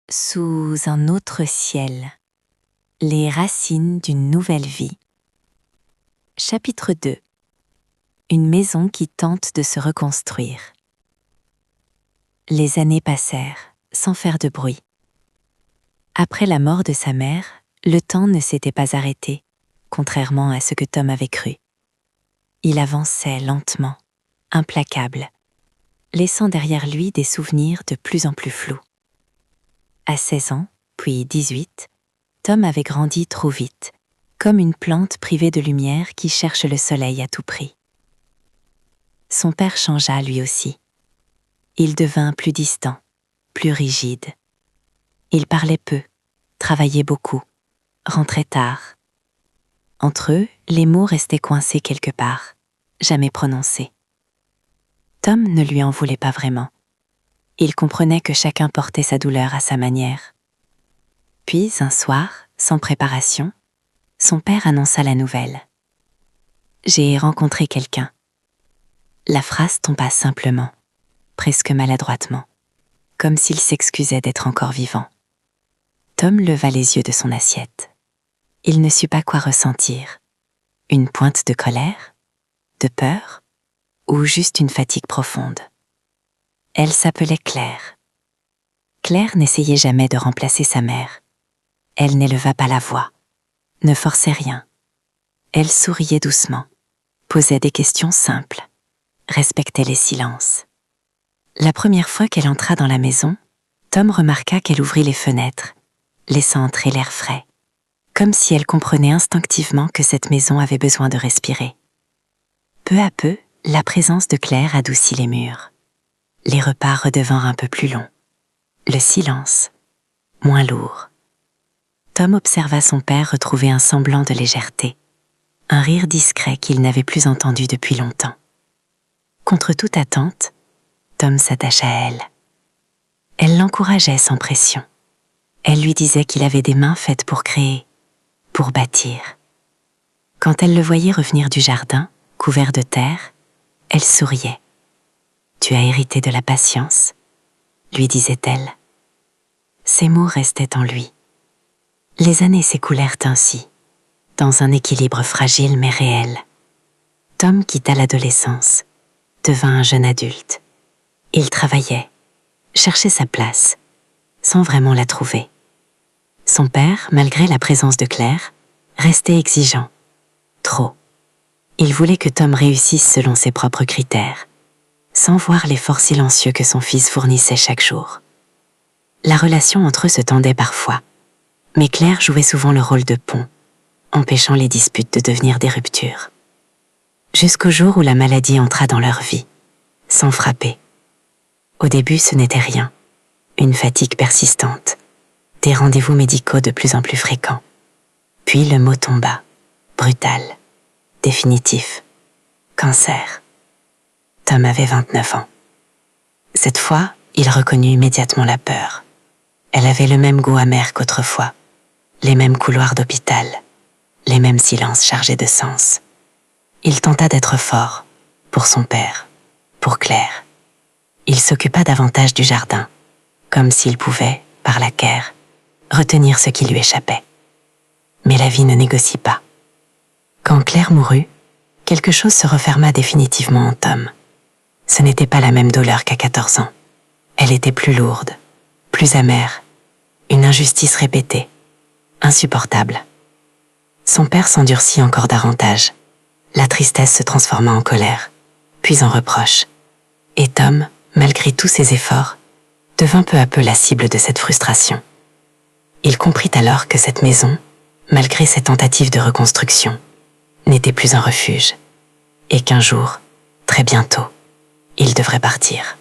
Sous un autre ciel. Les racines d'une nouvelle vie. Chapitre 2. Une maison qui tente de se reconstruire. Les années passèrent, sans faire de bruit. Après la mort de sa mère, le temps ne s'était pas arrêté, contrairement à ce que Tom avait cru. Il avançait lentement, implacable, laissant derrière lui des souvenirs de plus en plus flous. À 16 ans, puis 18, Tom avait grandi trop vite, comme une plante privée de lumière qui cherche le soleil à tout prix. Son père changea lui aussi. Il devint plus distant, plus rigide. Il parlait peu, travaillait beaucoup, rentrait tard. Entre eux, les mots restaient coincés quelque part, jamais prononcés. Tom ne lui en voulait pas vraiment. Il comprenait que chacun portait sa douleur à sa manière. Puis, un soir, sans préparation, son père annonça la nouvelle. « J'ai rencontré quelqu'un. » La phrase tomba simplement, presque maladroitement, comme s'il s'excusait d'être encore vivant. Tom leva les yeux de son assiette. Il ne sut pas quoi ressentir. Une pointe de colère, de peur, ou juste une fatigue profonde. Elle s'appelait Claire. Claire n'essayait jamais de remplacer sa mère. Elle n'éleva pas la voix, ne forçait rien. Elle souriait doucement, posait des questions simples, respectait les silences. La première fois qu'elle entra dans la maison, Tom remarqua qu'elle ouvrit les fenêtres, laissant entrer l'air frais, comme si elle comprenait instinctivement que cette maison avait besoin de respirer. Peu à peu, la présence de Claire adoucit les murs. Les repas redevinrent un peu plus longs. Le silence, moins lourd. Tom observa son père retrouver un semblant de légèreté, un rire discret qu'il n'avait plus entendu depuis longtemps. Contre toute attente, Tom s'attacha à elle. Elle l'encourageait sans pression. Elle lui disait qu'il avait des mains faites pour créer, pour bâtir. Quand elle le voyait revenir du jardin, couvert de terre, elle souriait. « Tu as hérité de la patience », lui disait-elle. Ces mots restaient en lui. Les années s'écoulèrent ainsi, dans un équilibre fragile mais réel. Tom quitta l'adolescence, devint un jeune adulte. Il travaillait, cherchait sa place, sans vraiment la trouver. Son père, malgré la présence de Claire, restait exigeant. Trop. Il voulait que Tom réussisse selon ses propres critères, sans voir l'effort silencieux que son fils fournissait chaque jour. La relation entre eux se tendait parfois, mais Claire jouait souvent le rôle de pont, empêchant les disputes de devenir des ruptures. Jusqu'au jour où la maladie entra dans leur vie, sans frapper. Au début, ce n'était rien, une fatigue persistante, des rendez-vous médicaux de plus en plus fréquents. Puis le mot tomba, brutal, définitif, cancer. Tom avait 29 ans. Cette fois, il reconnut immédiatement la peur. Elle avait le même goût amer qu'autrefois, les mêmes couloirs d'hôpital, les mêmes silences chargés de sens. Il tenta d'être fort, pour son père, pour Claire. Il s'occupa davantage du jardin, comme s'il pouvait, par la care, retenir ce qui lui échappait. Mais la vie ne négocie pas. Quand Claire mourut, quelque chose se referma définitivement en Tom. Ce n'était pas la même douleur qu'à 14 ans. Elle était plus lourde, plus amère, une injustice répétée, insupportable. Son père s'endurcit encore davantage. La tristesse se transforma en colère, puis en reproche. Et Tom, malgré tous ses efforts, devint peu à peu la cible de cette frustration. Il comprit alors que cette maison, malgré ses tentatives de reconstruction, n'était plus un refuge, et qu'un jour, très bientôt, il devrait partir.